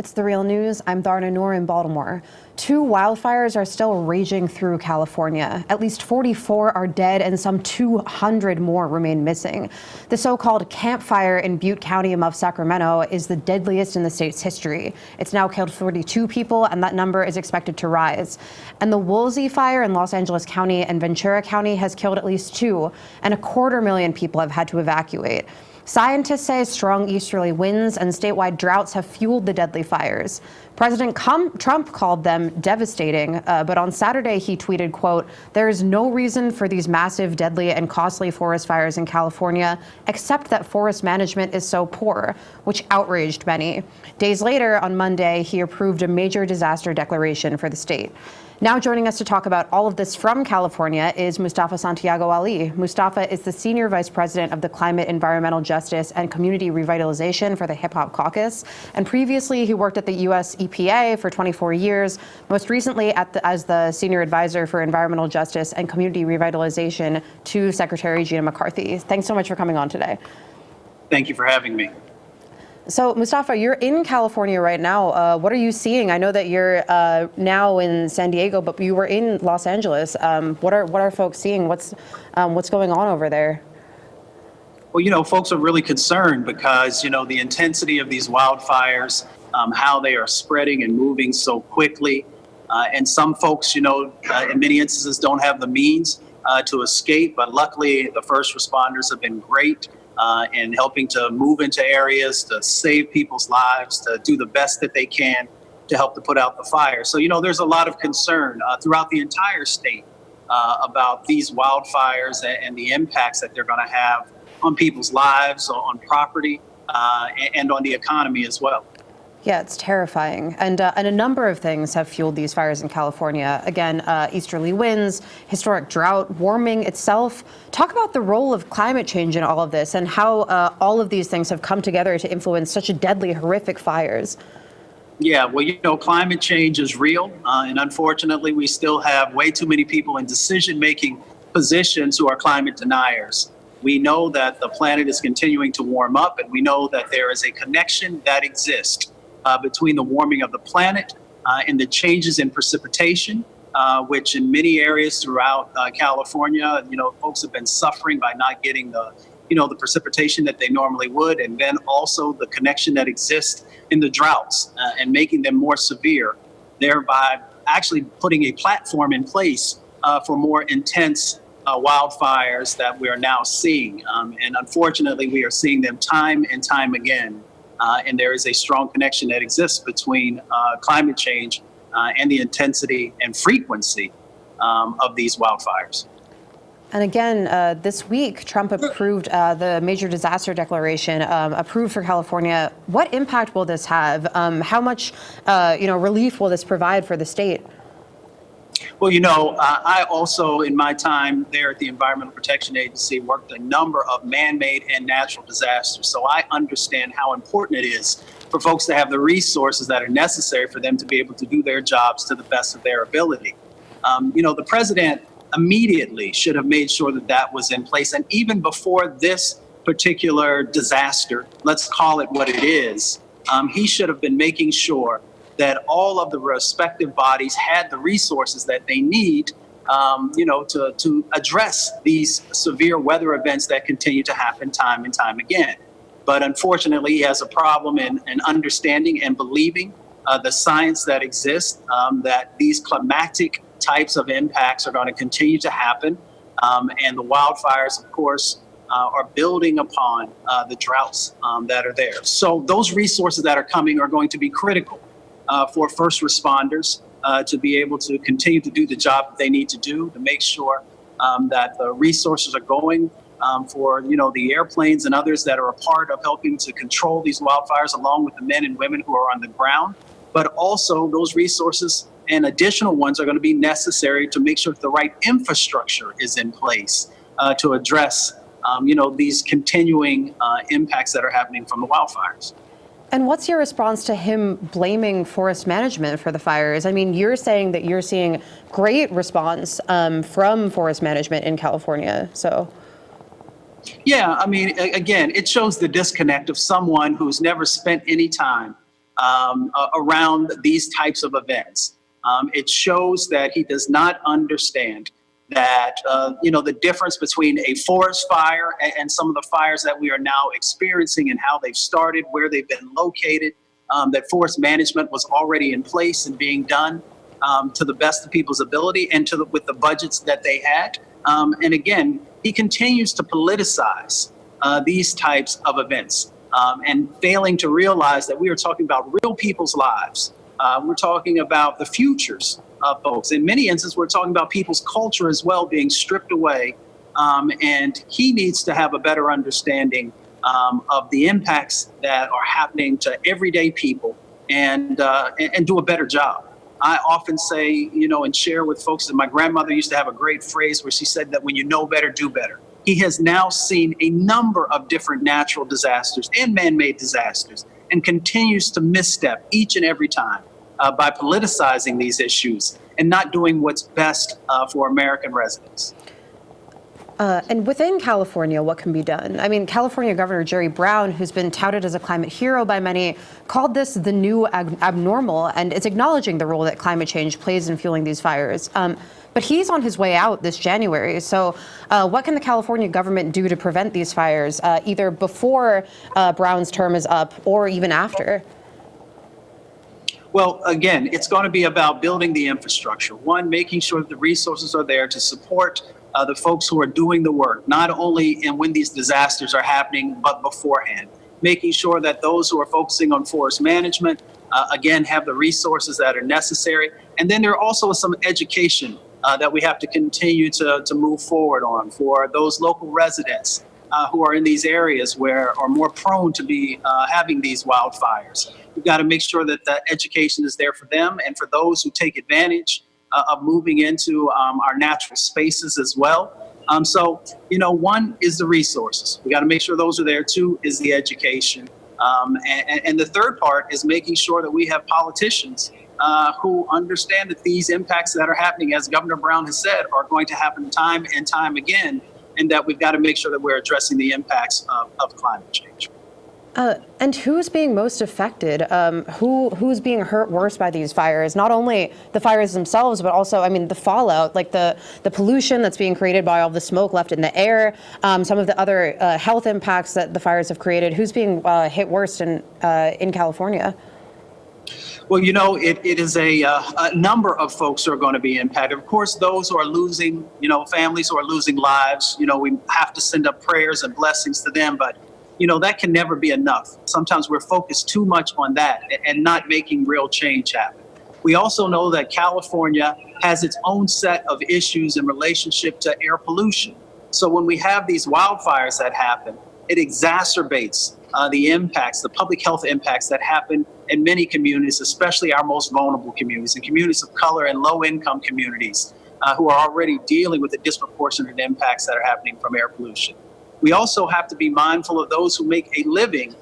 It's The Real News. I'm Dharna Noor in Baltimore. 2 wildfires are still raging through California. At least 44 are dead and some 200 more remain missing. The so-called Camp Fire in Butte County above Sacramento is the deadliest in the state's history. It's now killed 42 people, and that number is expected to rise. And the Woolsey Fire in Los Angeles County and Ventura County has killed at least 2, and 250,000 people have had to evacuate. Scientists say strong easterly winds and statewide droughts have fueled the deadly fires. President Trump called them devastating, but on Saturday he tweeted, quote, "There is no reason for these massive, deadly, and costly forest fires in California, except that forest management is so poor," which outraged many. Days later, on Monday, he approved a major disaster declaration for the state. Now joining us to talk about all of this from California is Mustafa Santiago Ali. Mustafa is the Senior Vice President of the Climate, Environmental Justice, and Community Revitalization for the Hip Hop Caucus. And previously, he worked at the U.S. EPA for 24 years, most recently as the Senior Advisor for Environmental Justice and Community Revitalization to Secretary Gina McCarthy. Thanks so much for coming on today. Thank you for having me. So, Mustafa, you're in California right now. What are you seeing? I know that you're now in San Diego, but you were in Los Angeles. What are folks seeing? What's going on over there? Well, folks are really concerned because, the intensity of these wildfires, how they are spreading and moving so quickly. And some folks, in many instances don't have the means to escape. But luckily, the first responders have been great in helping to move into areas, to save people's lives, to do the best that they can to help to put out the fire. So, there's a lot of concern throughout the entire state about these wildfires and the impacts that they're going to have on people's lives, on property, and on the economy as well. Yeah, it's terrifying. And a number of things have fueled these fires in California. Again, easterly winds, historic drought, warming itself. Talk about the role of climate change in all of this and how all of these things have come together to influence such a deadly, horrific fires. Yeah, well, climate change is real. And unfortunately, we still have way too many people in decision-making positions who are climate deniers. We know that the planet is continuing to warm up, and we know that there is a connection that exists between the warming of the planet and the changes in precipitation, which in many areas throughout California, folks have been suffering by not getting the precipitation that they normally would, and then also the connection that exists in the droughts and making them more severe, thereby actually putting a platform in place for more intense wildfires that we are now seeing. And unfortunately, we are seeing them time and time again. And there is a strong connection that exists between climate change and the intensity and frequency of these wildfires. And again, this week, Trump approved the major disaster declaration approved for California. What impact will this have? How much, relief will this provide for the state? Well, I also, in my time there at the Environmental Protection Agency, worked a number of man-made and natural disasters. So I understand how important it is for folks to have the resources that are necessary for them to be able to do their jobs to the best of their ability. The president immediately should have made sure that that was in place. And even before this particular disaster, let's call it what it is, he should have been making sure that all of the respective bodies had the resources that they need, to address these severe weather events that continue to happen time and time again. But unfortunately, he has a problem in understanding and believing the science that exists, that these climatic types of impacts are going to continue to happen. And the wildfires, of course, are building upon the droughts that are there. So those resources that are coming are going to be critical for first responders to be able to continue to do the job that they need to do, to make sure that the resources are going for, the airplanes and others that are a part of helping to control these wildfires, along with the men and women who are on the ground. But also those resources and additional ones are going to be necessary to make sure that the right infrastructure is in place to address, these continuing impacts that are happening from the wildfires. And what's your response to him blaming forest management for the fires? I mean, you're saying that you're seeing great response from forest management in California. So, yeah, I mean, again, it shows the disconnect of someone who's never spent any time around these types of events. It shows that he does not understand that, the difference between a forest fire and some of the fires that we are now experiencing and how they've started, where they've been located, that forest management was already in place and being done to the best of people's ability and with the budgets that they had. And again, he continues to politicize these types of events and failing to realize that we are talking about real people's lives. We're talking about the futures of folks. In many instances, we're talking about people's culture as well being stripped away. And he needs to have a better understanding of the impacts that are happening to everyday people and do a better job. I often say, and share with folks that my grandmother used to have a great phrase where she said that when you know better, do better. He has now seen a number of different natural disasters and man-made disasters and continues to misstep each and every time by politicizing these issues and not doing what's best for American residents. And within California, what can be done? I mean, California Governor Jerry Brown, who's been touted as a climate hero by many, called this the new abnormal, and it's acknowledging the role that climate change plays in fueling these fires. But he's on his way out this January. So what can the California government do to prevent these fires, either before Brown's term is up or even after? Well, again, it's going to be about building the infrastructure. One, making sure that the resources are there to support the folks who are doing the work, not only in when these disasters are happening, but beforehand. Making sure that those who are focusing on forest management, again, have the resources that are necessary. And then there are also some education that we have to continue to move forward on for those local residents who are in these areas where are more prone to be having these wildfires. We've got to make sure that the education is there for them and for those who take advantage of moving into our natural spaces as well. So, one is the resources. We got to make sure those are there. Two is the education. And the third part is making sure that we have politicians who understand that these impacts that are happening, as Governor Brown has said, are going to happen time and time again, and that we've got to make sure that we're addressing the impacts of climate change. And who's being most affected? Who's being hurt worse by these fires? Not only the fires themselves, but also, the fallout, like the pollution that's being created by all the smoke left in the air, some of the other health impacts that the fires have created. Who's being hit worst in California? Well, it is a number of folks who are going to be impacted. Of course, those who are losing, families who are losing lives, we have to send up prayers and blessings to them, but that can never be enough. Sometimes we're focused too much on that and not making real change happen. We also know that California has its own set of issues in relationship to air pollution. So when we have these wildfires that happen, it exacerbates the impacts, the public health impacts that happen in many communities, especially our most vulnerable communities and communities of color and low-income communities who are already dealing with the disproportionate impacts that are happening from air pollution. We also have to be mindful of those who make a living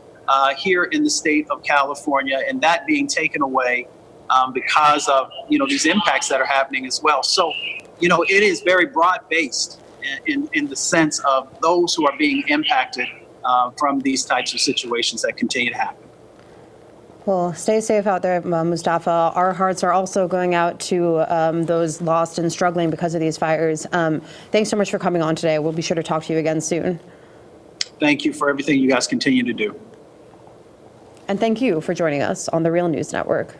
here in the state of California, and that being taken away because of these impacts that are happening as well. So, it is very broad-based in the sense of those who are being impacted from these types of situations that continue to happen. Well, stay safe out there, Mustafa. Our hearts are also going out to those lost and struggling because of these fires. Thanks so much for coming on today. We'll be sure to talk to you again soon. Thank you for everything you guys continue to do. And thank you for joining us on the Real News Network.